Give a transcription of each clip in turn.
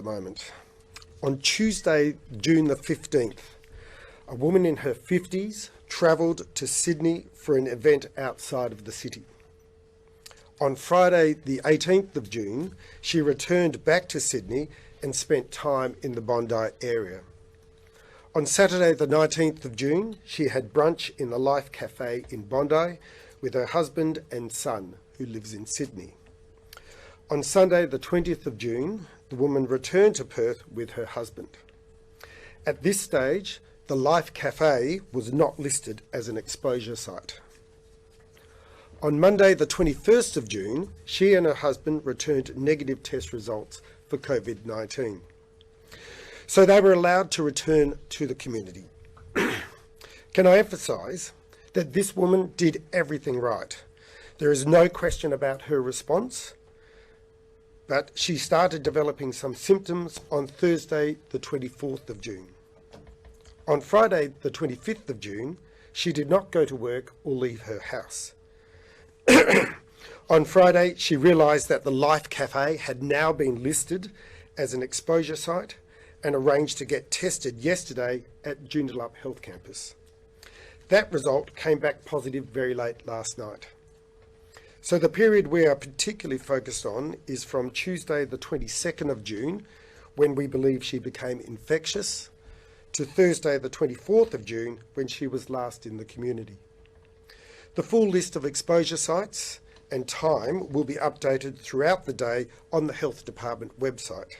the moment. On Tuesday, June the 15th, a woman in her 50s travelled to Sydney for an event outside of the city. On Friday, the 18th of June, she returned back to Sydney and spent time in the Bondi area. On Saturday, the 19th of June, she had brunch in the Life Cafe in Bondi with her husband and son, who lives in Sydney. On Sunday, the 20th of June, the woman returned to Perth with her husband. At this stage, the Life Cafe was not listed as an exposure site. On Monday, the 21st of June, she and her husband returned negative test results for COVID-19. So they were allowed to return to the community. Can I emphasise that this woman did everything right? There is no question about her response, but she started developing some symptoms on Thursday, the 24th of June. On Friday, the 25th of June, she did not go to work or leave her house. On Friday, she realised that the Life Cafe had now been listed as an exposure site and arranged to get tested yesterday at Joondalup Health Campus. That result came back positive very late last night. So the period we are particularly focused on is from Tuesday the 22nd of June, when we believe she became infectious, to Thursday the 24th of June, when she was last in the community. The full list of exposure sites and time will be updated throughout the day on the Health Department website.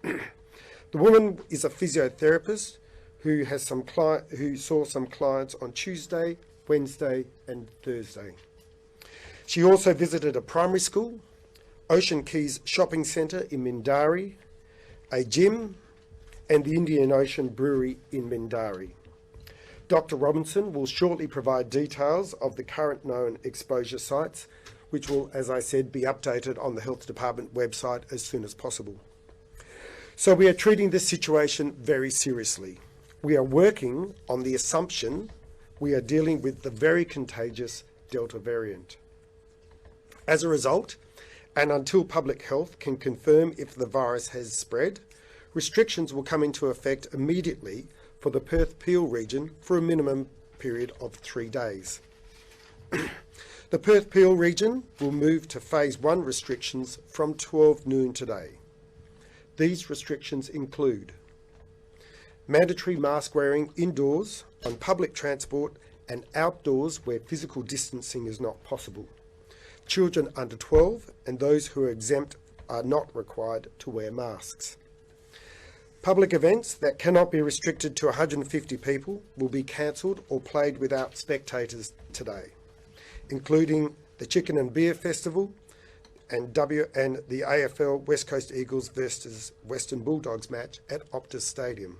The woman is a physiotherapist who saw some clients on Tuesday, Wednesday and Thursday. She also visited a primary school, Ocean Keys Shopping Centre in Mindarie, a gym and the Indian Ocean Brewery in Mindarie. Dr. Robinson will shortly provide details of the current known exposure sites, which will, as I said, be updated on the Health Department website as soon as possible. So we are treating this situation very seriously. We are working on the assumption we are dealing with the very contagious Delta variant. As a result, and until public health can confirm if the virus has spread, restrictions will come into effect immediately for the Perth-Peel region for a minimum period of 3 days. The Perth-Peel region will move to Phase 1 restrictions from 12 noon today. These restrictions include mandatory mask wearing indoors, on public transport and outdoors where physical distancing is not possible. Children under 12 and those who are exempt are not required to wear masks. Public events that cannot be restricted to 150 people will be cancelled or played without spectators today, including the Chicken and Beer Festival and the AFL West Coast Eagles versus Western Bulldogs match at Optus Stadium.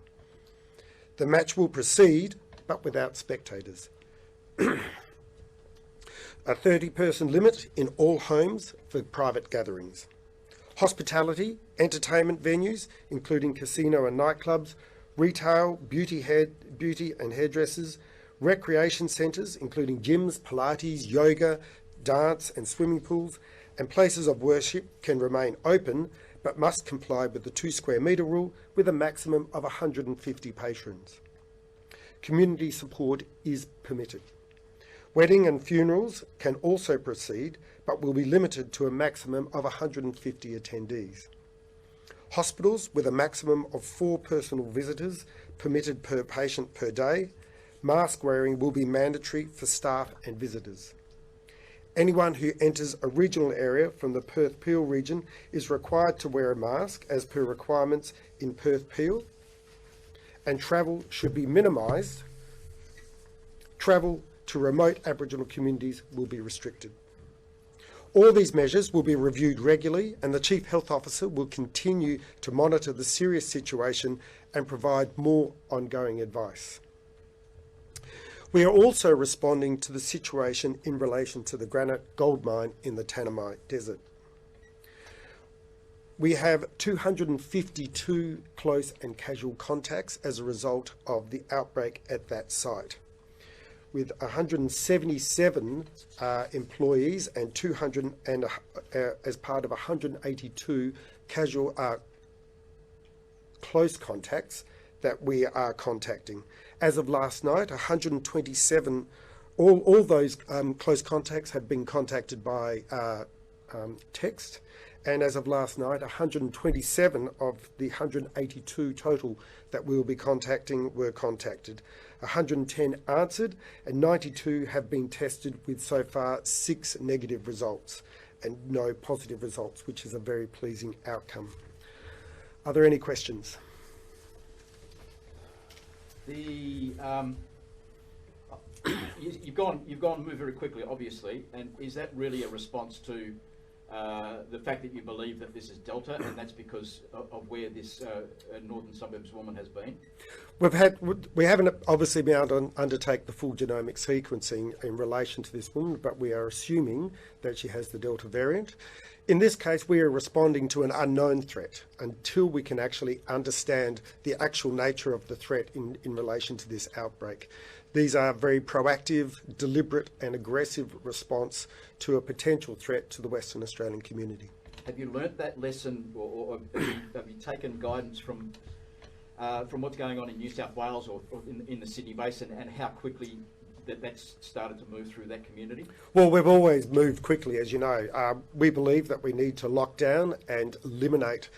The match will proceed, but without spectators. A 30-person limit in all homes for private gatherings. Hospitality, entertainment venues, including casino and nightclubs, retail, beauty and hairdressers, recreation centres, including gyms, Pilates, yoga, dance and swimming pools, and places of worship can remain open, but must comply with the 2 square metre rule with a maximum of 150 patrons. Community support is permitted. Wedding and funerals can also proceed, but will be limited to a maximum of 150 attendees. Hospitals with a maximum of 4 personal visitors permitted per patient per day. Mask wearing will be mandatory for staff and visitors. Anyone who enters a regional area from the Perth-Peel region is required to wear a mask as per requirements in Perth-Peel, and travel should be minimised. Travel to remote Aboriginal communities will be restricted. All these measures will be reviewed regularly, and the Chief Health Officer will continue to monitor the serious situation and provide more ongoing advice. We are also responding to the situation in relation to the granite gold mine in the Tanami Desert. We have 252 close and casual contacts as a result of the outbreak at that site, with 177 employees and 200 as part of 182 casual close contacts that we are contacting. As of last night, 127, all those close contacts have been contacted by text. And as of last night, 127 of the 182 total that we will be contacting were contacted. 110 answered and 92 have been tested with so far 6 negative results and no positive results, which is a very pleasing outcome. Are there any questions? You've gone move very quickly, obviously, and is that really a response to the fact that you believe that this is Delta, and that's because of where this northern suburbs woman has been? We haven't obviously been able to undertake the full genomic sequencing in relation to this woman, but we are assuming that she has the Delta variant. In this case, we are responding to an unknown threat until we can actually understand the actual nature of the threat in relation to this outbreak. These are very proactive, deliberate and aggressive response to a potential threat to the Western Australian community. Have you learnt that lesson, or have you taken guidance from what's going on in New South Wales or in the Sydney Basin, and how quickly that's started to move through that community? Well, we've always moved quickly, as you know. We believe that we need to lock down and eliminate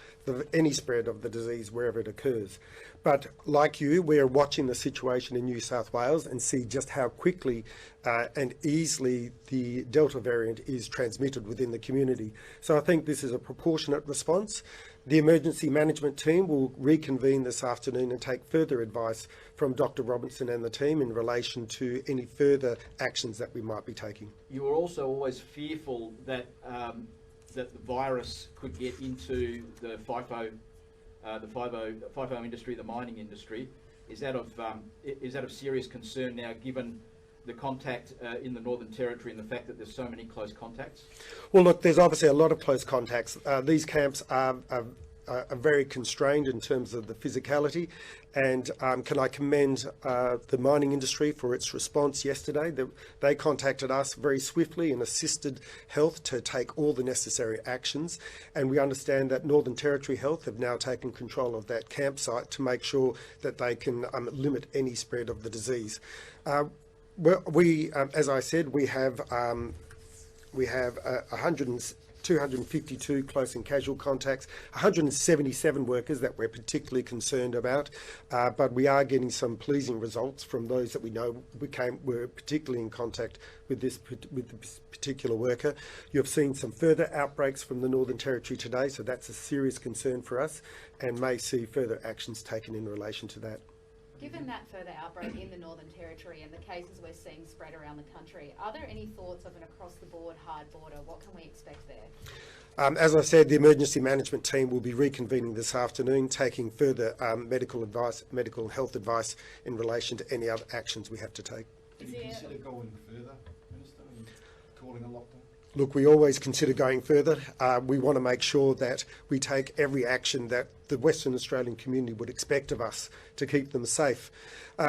any spread of the disease wherever it occurs. But like you, we are watching the situation in New South Wales and see just how quickly and easily the Delta variant is transmitted within the community. So I think this is a proportionate response. The emergency management team will reconvene this afternoon and take further advice from Dr. Robinson and the team in relation to any further actions that we might be taking. You were also always fearful that that the virus could get into the FIFO industry, the mining industry. Is that of serious concern now, given the contact in the Northern Territory and the fact that there's so many close contacts? Well, look, there's obviously a lot of close contacts. These camps are very constrained in terms of the physicality, and can I commend the mining industry for its response yesterday. They contacted us very swiftly and assisted Health to take all the necessary actions, and we understand that Northern Territory Health have now taken control of that campsite to make sure that they can limit any spread of the disease. As I said, we have 252 close and casual contacts, 177 workers that we're particularly concerned about, but we are getting some pleasing results from those that we know were particularly in contact with this particular worker. You've seen some further outbreaks from the Northern Territory today, so that's a serious concern for us and may see further actions taken in relation to that. Given that further outbreak in the Northern Territory and the cases we're seeing spread around the country, are there any thoughts of an across-the-board hard border? What can we expect there? As I said, the emergency management team will be reconvening this afternoon, taking further medical health advice in relation to any other actions we have to take. Do you consider going further, Minister, and calling a lockdown? Look, we always consider going further. We want to make sure that we take every action that the Western Australian community would expect of us to keep them safe.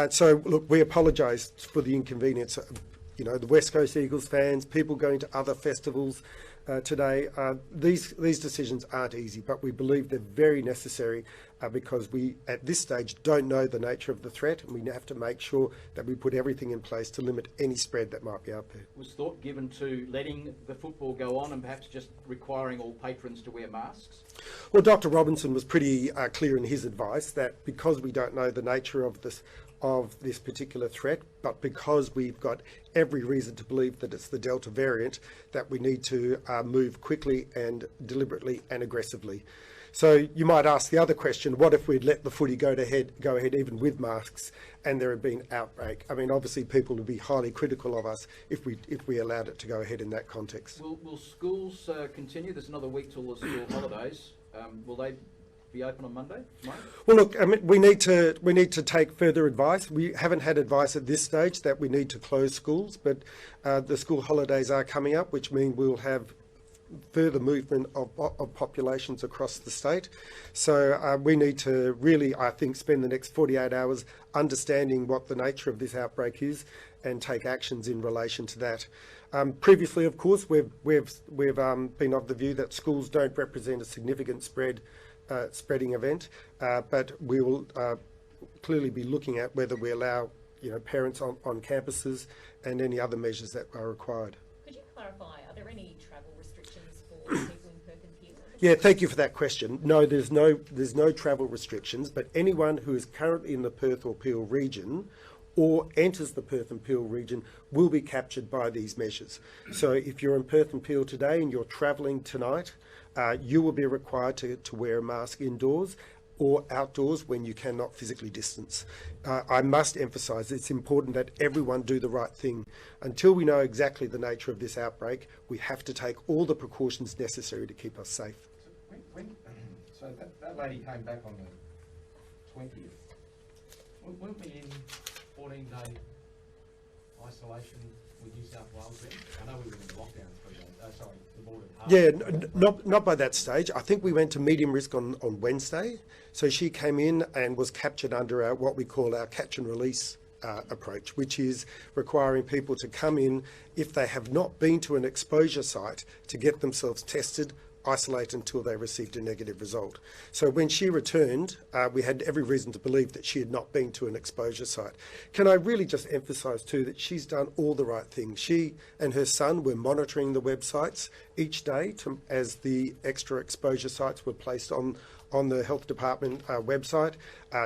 So, look, we apologise for the inconvenience. The West Coast Eagles fans, people going to other festivals today. These decisions aren't easy, but we believe they're very necessary because we, at this stage, don't know the nature of the threat, and we have to make sure that we put everything in place to limit any spread that might be out there. Was thought given to letting the football go on and perhaps just requiring all patrons to wear masks? Well, Dr. Robinson was pretty clear in his advice that because we don't know the nature of this particular threat, but because we've got every reason to believe that it's the Delta variant, that we need to move quickly and deliberately and aggressively. So you might ask the other question, what if we'd let the footy go ahead even with masks and there had been outbreak? I mean, obviously people would be highly critical of us if we allowed it to go ahead in that context. Will schools continue? There's another week till the school holidays. Will they be open on Monday, Mike? Well, look, I mean, we need to take further advice. We haven't had advice at this stage that we need to close schools, but the school holidays are coming up, which mean we'll have further movement of populations across the state. So we need to really, I think, spend the next 48 hours understanding what the nature of this outbreak is and take actions in relation to that. Previously, of course, we've been of the view that schools don't represent a significant spread spreading event, but we will clearly be looking at whether we allow parents on campuses and any other measures that are required. Could you clarify, are there any travel restrictions for people in Perth and Peel? Yeah, thank you for that question. No, there's no travel restrictions, but anyone who is currently in the Perth or Peel region or enters the Perth and Peel region will be captured by these measures. So if you're in Perth and Peel today and you're travelling tonight, you will be required to wear a mask indoors or outdoors when you cannot physically distance. I must emphasise it's important that everyone do the right thing. Until we know exactly the nature of this outbreak, we have to take all the precautions necessary to keep us safe. So that lady came back on the 20th. Weren't we in 14-day isolation with New South Wales then? I know we were in lockdown for the border. Yeah, not by that stage. I think we went to medium risk on Wednesday. So she came in and was captured under what we call our catch and release approach, which is requiring people to come in if they have not been to an exposure site to get themselves tested, isolate until they received a negative result. So when she returned, we had every reason to believe that she had not been to an exposure site. Can I really just emphasise too that she's done all the right things. She and her son were monitoring the websites each day as the extra exposure sites were placed on the health department website.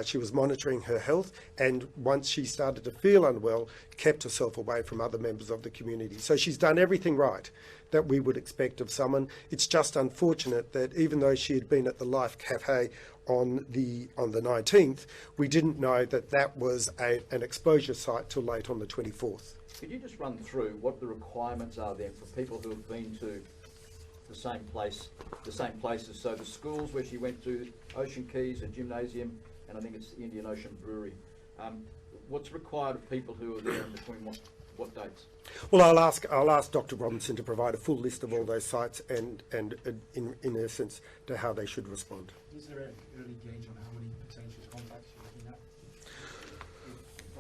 She was monitoring her health, and once she started to feel unwell, kept herself away from other members of the community. So she's done everything right that we would expect of someone. It's just unfortunate that even though she had been at the Life Cafe on the 19th, we didn't know that that was an exposure site till late on the 24th. Could you just run through what the requirements are then for people who have been to the same places? So the schools where she went to, Ocean Keys, a gymnasium, and I think it's the Indian Ocean Brewery. What's required of people who are there in between what dates? Well, I'll ask Dr. Robinson to provide a full list of all those sites and in essence to how they should respond. Is there an early gauge on how many potential contacts you're looking at?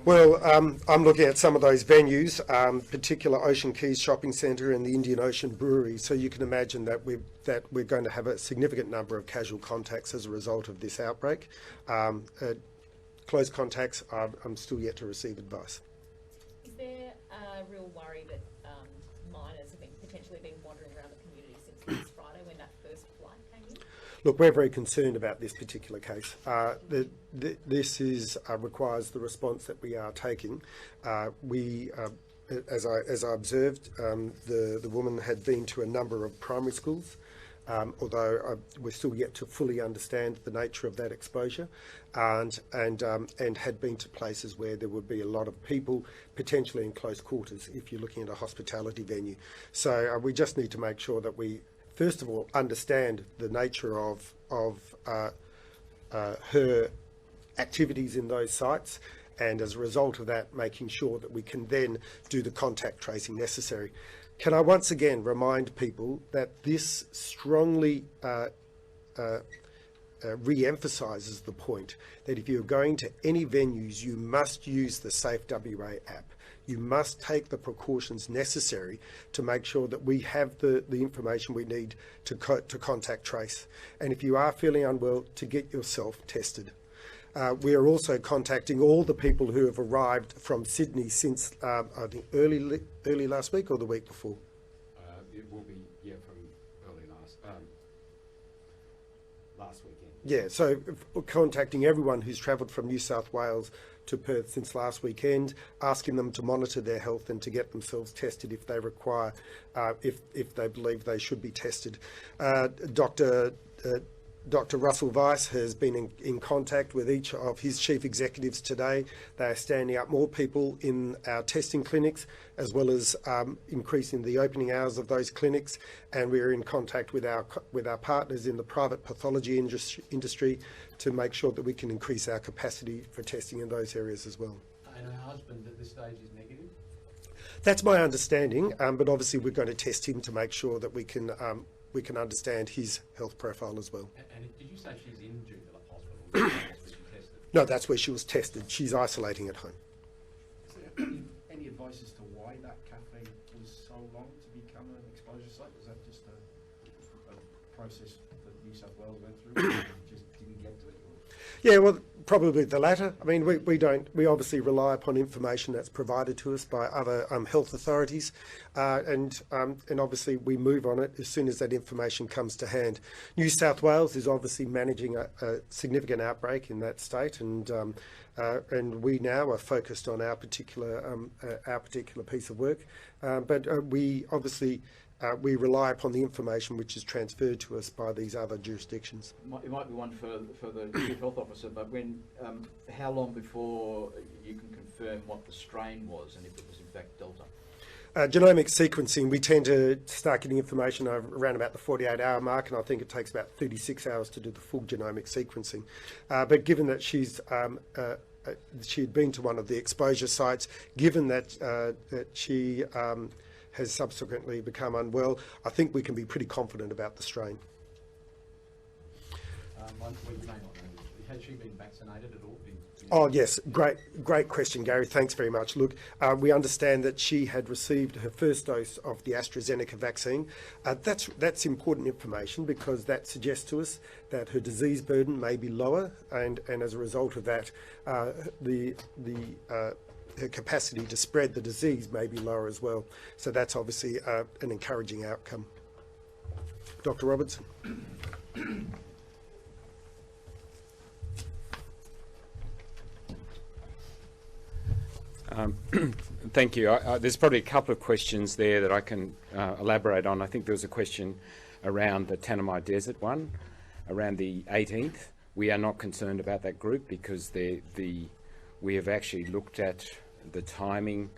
Well, I'm looking at some of those venues, particular Ocean Keys Shopping Centre and the Indian Ocean Brewery. So you can imagine that we're going to have a significant number of casual contacts as a result of this outbreak. Close contacts, I'm still yet to receive advice. Is there a real worry that minors have potentially been wandering around the community since last Friday when that first flight came in? Look, we're very concerned about this particular case. This requires the response that we are taking. As I observed, the woman had been to a number of primary schools, although we're still yet to fully understand the nature of that exposure, and had been to places where there would be a lot of people potentially in close quarters if you're looking at a hospitality venue. So we just need to make sure that we, first of all, understand the nature of her activities in those sites, and as a result of that, making sure that we can then do the contact tracing necessary. Can I once again remind people that this strongly re-emphasises the point that if you're going to any venues, you must use the Safe WA app. You must take the precautions necessary to make sure that we have the information we need to contact trace. And if you are feeling unwell, to get yourself tested. We are also contacting all the people who have arrived from Sydney since, I think, early last week or the week before. It will be, from early last weekend. Yeah, so contacting everyone who's travelled from New South Wales to Perth since last weekend, asking them to monitor their health and to get themselves tested if they require, if they believe they should be tested. Dr. Russell Weiss has been in contact with each of his chief executives today. They are standing up more people in our testing clinics, as well as increasing the opening hours of those clinics. And we're in contact with our partners in the private pathology industry to make sure that we can increase our capacity for testing in those areas as well. And her husband at this stage is negative? That's my understanding, but obviously we're going to test him to make sure that we can understand his health profile as well. And did you say she's in Joondalup Hospital? That's where she tested? No, that's where she was tested. She's isolating at home. Is there any advice as to why that cafe was so long to become an exposure site? Was that just a process that New South Wales went through? Just Yeah, well, probably the latter. I mean, we obviously rely upon information that's provided to us by other health authorities, and obviously we move on it as soon as that information comes to hand. New South Wales is obviously managing a significant outbreak in that state, and we now are focused on our particular piece of work, but we obviously. We rely upon the information which is transferred to us by these other jurisdictions. It might be one for the Chief Health Officer, but how long before you can confirm what the strain was and if it was in fact Delta? Genomic sequencing, we tend to start getting information around about the 48-hour mark, and I think it takes about 36 hours to do the full genomic sequencing. But given that she had been to one of the exposure sites, given that she has subsequently become unwell, I think we can be pretty confident about the strain. Well, you may not know, has she been vaccinated at all? Oh yes, great question, Gary. Thanks very much. Look, we understand that she had received her first dose of the AstraZeneca vaccine. That's important information because that suggests to us that her disease burden may be lower, and as a result of that, her capacity to spread the disease may be lower as well. So that's obviously an encouraging outcome. Dr. Robertson. Thank you. There's probably a couple of questions there that I can elaborate on. I think there was a question around the Tanami Desert one, around the 18th. We are not concerned about that group because we have actually looked at the timing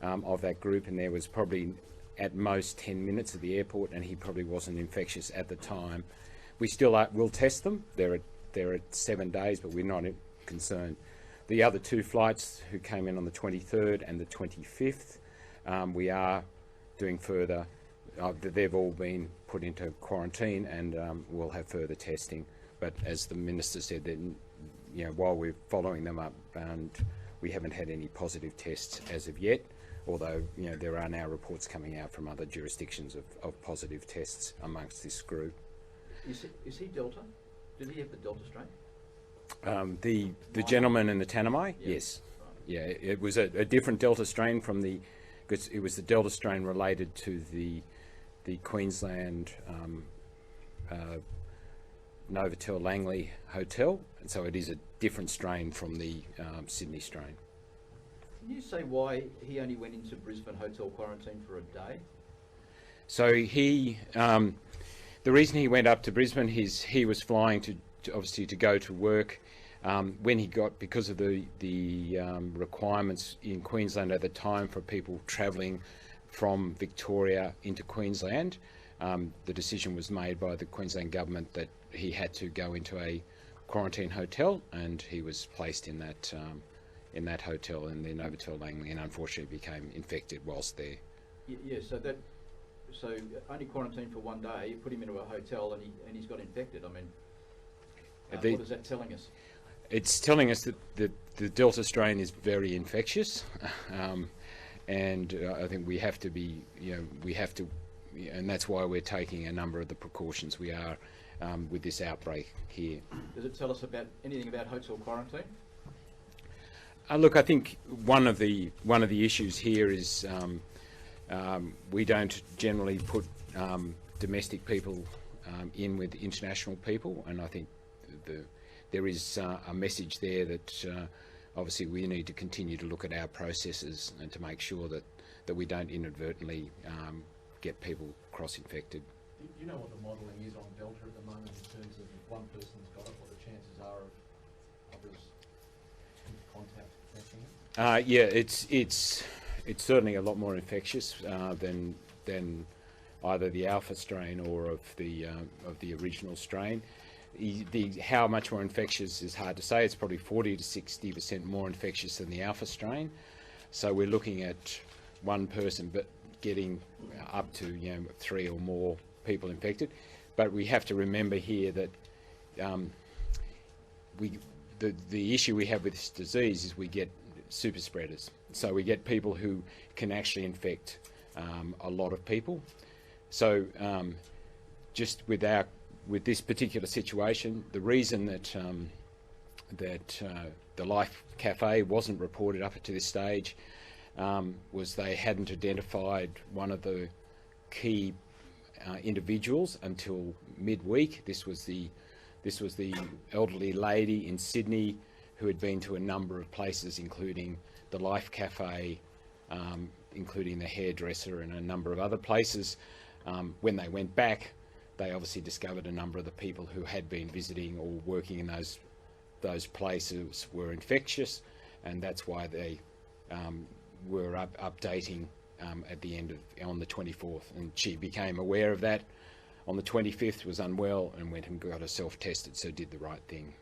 of that group, and there was probably at most 10 minutes at the airport, and he probably wasn't infectious at the time. We still will test them. They're at 7 days, but we're not concerned. The other two flights who came in on the 23rd and the 25th, we are doing further. They've all been put into quarantine, and we'll have further testing. But as the Minister said, then, while we're following them up, and we haven't had any positive tests as of yet, although there are now reports coming out from other jurisdictions of positive tests amongst this group. Is he Delta? Did he have the Delta strain? The gentleman in the Tanami, yeah. Yes. Yeah, it was a different Delta strain because it was the Delta strain related to the Queensland Novotel Langley Hotel, and so it is a different strain from the Sydney strain. Can you say why he only went into Brisbane hotel quarantine for a day? So the reason he went up to Brisbane is he was flying to obviously to go to work. When he got, because of the requirements in Queensland at the time for people travelling from Victoria into Queensland, the decision was made by the Queensland government that he had to go into a quarantine hotel, and he was placed in that hotel in the Novotel Langley, and unfortunately became infected whilst there. Yeah. So only quarantine for 1 day. You put him into a hotel, and he's got infected. I mean, what is that telling us? It's telling us that the Delta strain is very infectious, and I think we have to be, and that's why we're taking a number of the precautions we are with this outbreak here. Does it tell us anything about hotel quarantine? Look, I think one of the issues here is we don't generally put domestic people in with international people, and I think there is a message there that obviously we need to continue to look at our processes and to make sure that we don't inadvertently get people cross-infected. Do you know what the modelling is on Delta at the moment in terms of if one person's got it, what the chances are of others in contact catching it? Yeah, it's certainly a lot more infectious than either the Alpha strain or of the original strain. How much more infectious is hard to say. It's probably 40 to 60% more infectious than the Alpha strain. So we're looking at one person, but getting up to 3 or more people infected. But we have to remember here that the issue we have with this disease is we get super spreaders. So we get people who can actually infect a lot of people. So just with this particular situation, the reason that the Life Cafe wasn't reported up to this stage was they hadn't identified one of the key individuals until midweek. This was the elderly lady in Sydney who had been to a number of places, including the Life Cafe, including the hairdresser and a number of other places. When they went back, they obviously discovered a number of the people who had been visiting or working in those places were infectious, and that's why they were updating at the end on the 24th, and she became aware of that on the 25th, was unwell, and went and got herself tested, so did the right thing.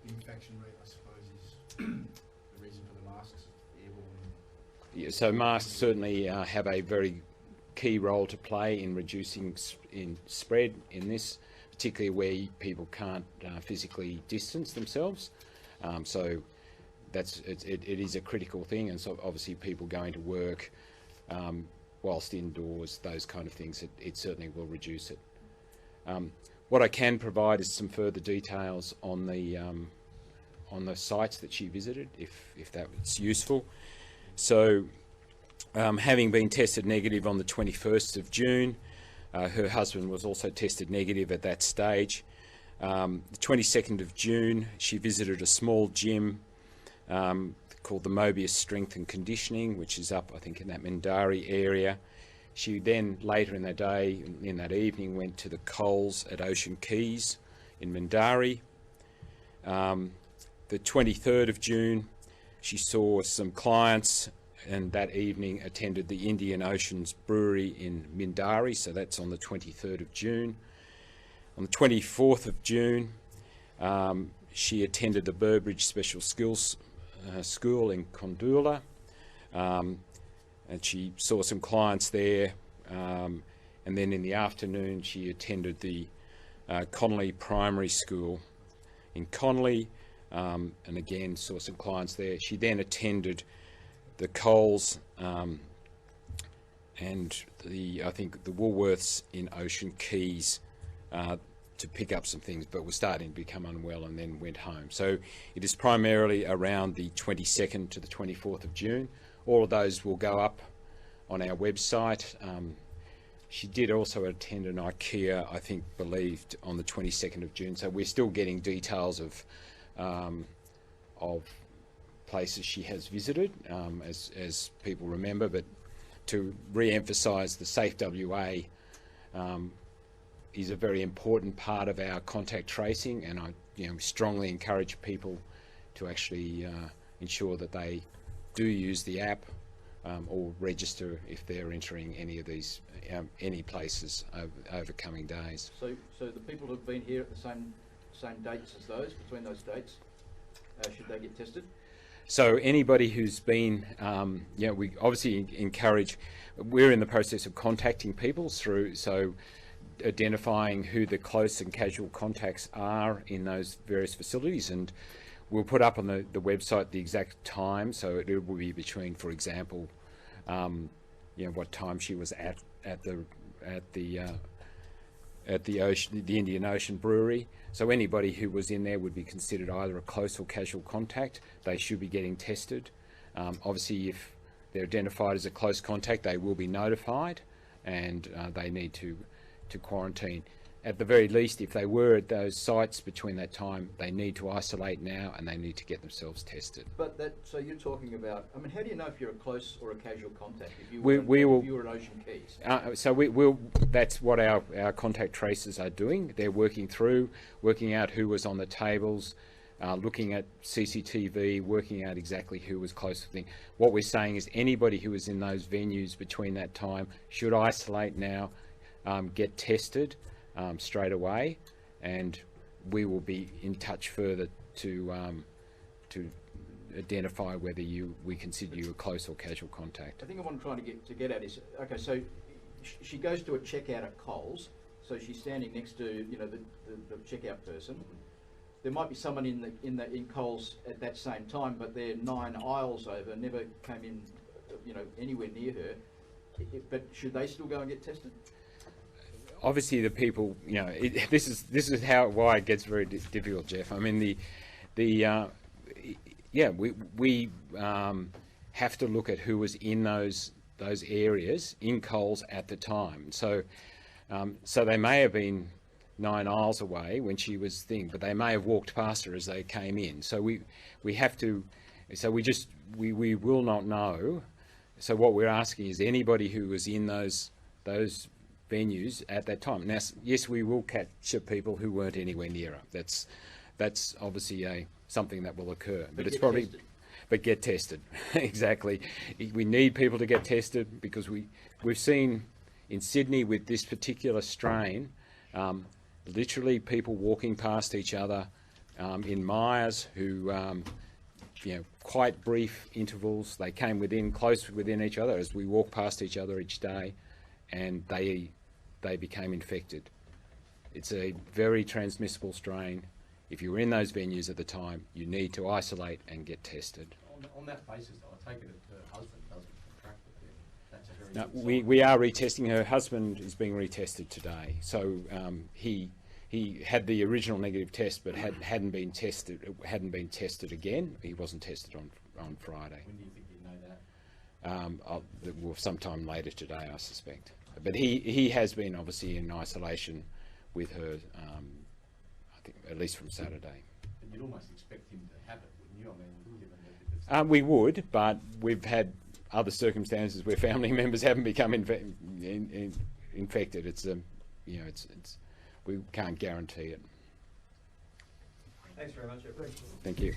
The infection rate, I suppose, is the reason for the masks, airborne. Yeah, so masks certainly have a very key role to play in reducing spread in this, particularly where people can't physically distance themselves. So it is a critical thing, and so obviously people going to work whilst indoors, those kind of things, it certainly will reduce it. What I can provide is some further details on the sites that she visited, if that was useful. So, having been tested negative on the 21st of June, her husband was also tested negative at that stage. The 22nd of June, she visited a small gym called the Mobius Strength and Conditioning, which is up, I think, in that Mindarie area. She then, later in the day, in that evening, went to the Coles at Ocean Keys in Mindarie. The 23rd of June, she saw some clients, and that evening attended the Indian Oceans Brewery in Mindarie, so that's on the 23rd of June. On the 24th of June, she attended the Burbridge Special Skills School in Condola, and she saw some clients there, and then in the afternoon she attended the Connolly Primary School in Connolly, and again saw some clients there. She then attended the Coles and I think the Woolworths in Ocean Keys to pick up some things, but was starting to become unwell and then went home. So it is primarily around the 22nd to the 24th of June. All of those will go up on our website. She did also attend an IKEA, I think, believed on the 22nd of June. So we're still getting details of places she has visited, as people remember. But to re-emphasise, the Safe WA is a very important part of our contact tracing, and I strongly encourage people to actually ensure that they do use the app or register if they're entering any of these any places over coming days. So the people who've been here at the same dates as those, between those dates, should they get tested? So anybody who's been, we obviously encourage. We're in the process of contacting people through identifying who the close and casual contacts are in those various facilities, and we'll put up on the website the exact time. So it will be between, for example, what time she was at the Indian Ocean Brewery. So anybody who was in there would be considered either a close or casual contact. They should be getting tested. Obviously, if they're identified as a close contact, they will be notified, and they need to quarantine. At the very least, if they were at those sites between that time, they need to isolate now, and they need to get themselves tested. But so you're talking about, I mean, how do you know if you're a close or a casual contact if you were at Ocean Keys? So that's what our contact tracers are doing. They're working out who was on the tables, looking at CCTV, working out exactly who was close to the thing. What we're saying is anybody who was in those venues between that time should isolate now, get tested straight away, and we will be in touch further to identify whether we consider you a close or casual contact. I think what I'm trying to get at is, okay, so she goes to a checkout at Coles, so she's standing next to the checkout person. There might be someone in Coles at that same time, but they're 9 aisles over, never came in, anywhere near her. But should they still go and get tested? obviously the people, you know, this is why it gets very difficult, Jeff. I mean, we have to look at who was in those areas in Coles at the time. So they may have been 9 aisles away when she was thing, but they may have walked past her as they came in. So we have to. So we will not know. So what we're asking is anybody who was in those venues at that time. Now, yes, we will capture people who weren't anywhere near her. That's obviously something that will occur. But it's probably tested. But get tested. Exactly. We need people to get tested because we've seen in Sydney with this particular strain, literally people walking past each other in Myers who, you know, quite brief intervals. They came close within each other as we walked past each other each day, and they became infected. It's a very transmissible strain. If you were in those venues at the time, you need to isolate and get tested. On that basis, though, I take it if her husband doesn't contract it, then that's a very No, good sign. we are retesting. Her husband is being retested today. So he had the original negative test, but hadn't been tested again. He wasn't tested on Friday. When do you think you know that? Well, sometime later today, I suspect. But he has been obviously in isolation with her. I think at least from Saturday. But you'd almost expect him to have it, wouldn't you? I mean, given that it's We would, but we've had other circumstances where family members haven't become infected. It's you know, it's we can't guarantee it. Thanks very much, Jeffrey. Thank you.